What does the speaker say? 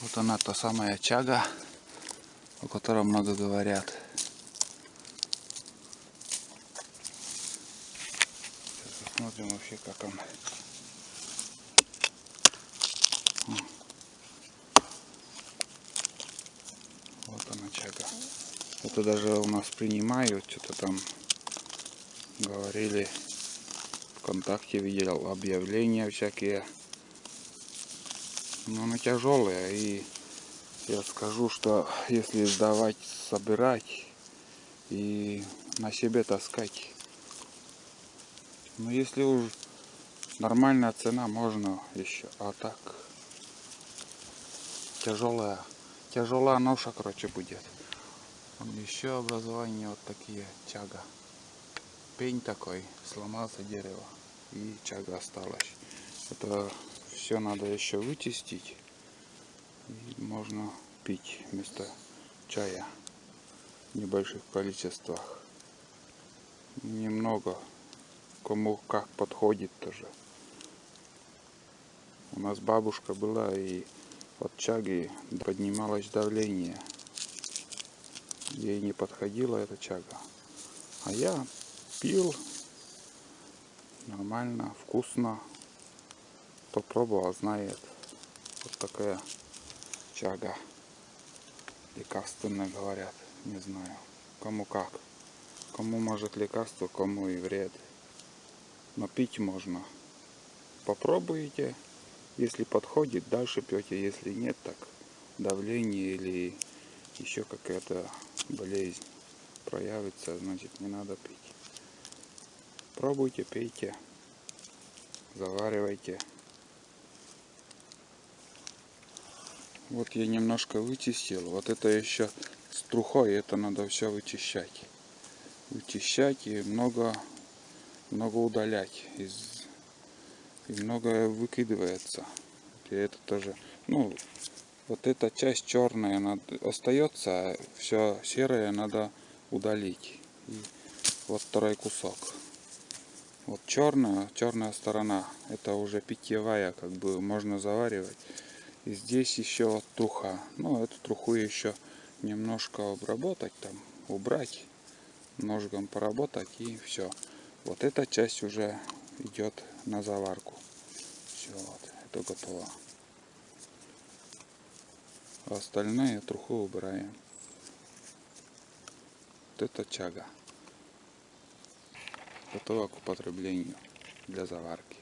Вот она, та самая чага, о которой много говорят. Сейчас посмотрим вообще, как он. Вот она, чага. Это даже у нас принимают, что-то там говорили, ВКонтакте видел объявления всякие. Но она тяжелая, и я скажу, что если сдавать, собирать и на себе таскать, ну если уж нормальная цена, можно еще, а так тяжелая ноша, короче, будет. Еще образование вот такие, чага. Пень такой, сломался дерево, и чага осталась. Это все надо еще вычистить, и можно пить вместо чая в небольших количествах. Немного, кому как подходит тоже. У нас бабушка была, и от чаги поднималось давление. Ей не подходила эта чага. А я пил нормально, вкусно. Кто пробовал, знает. Вот такая чага. Лекарственная, говорят. Не знаю. Кому как. Кому может лекарство, кому и вред. Но пить можно. Попробуйте. Если подходит, дальше пьете. Если нет, так давление или еще какая-то болезнь проявится, значит не надо пить. Пробуйте, пейте, заваривайте. Вот я немножко вычистил. Вот это еще с трухой, это надо все вычищать. Вычищать и много удалять. И многое выкидывается. И это тоже, ну, вот эта часть черная она остается, а все серое надо удалить. И вот второй кусок. Вот черная сторона, это уже питьевая, как бы можно заваривать. И здесь еще вот труха. Ну, эту труху еще немножко обработать, там, убрать, ножиком поработать, и все. Вот эта часть уже идет на заварку. Все, вот, это готово. А остальное труху убираем. Вот это чага. Готова к употреблению для заварки.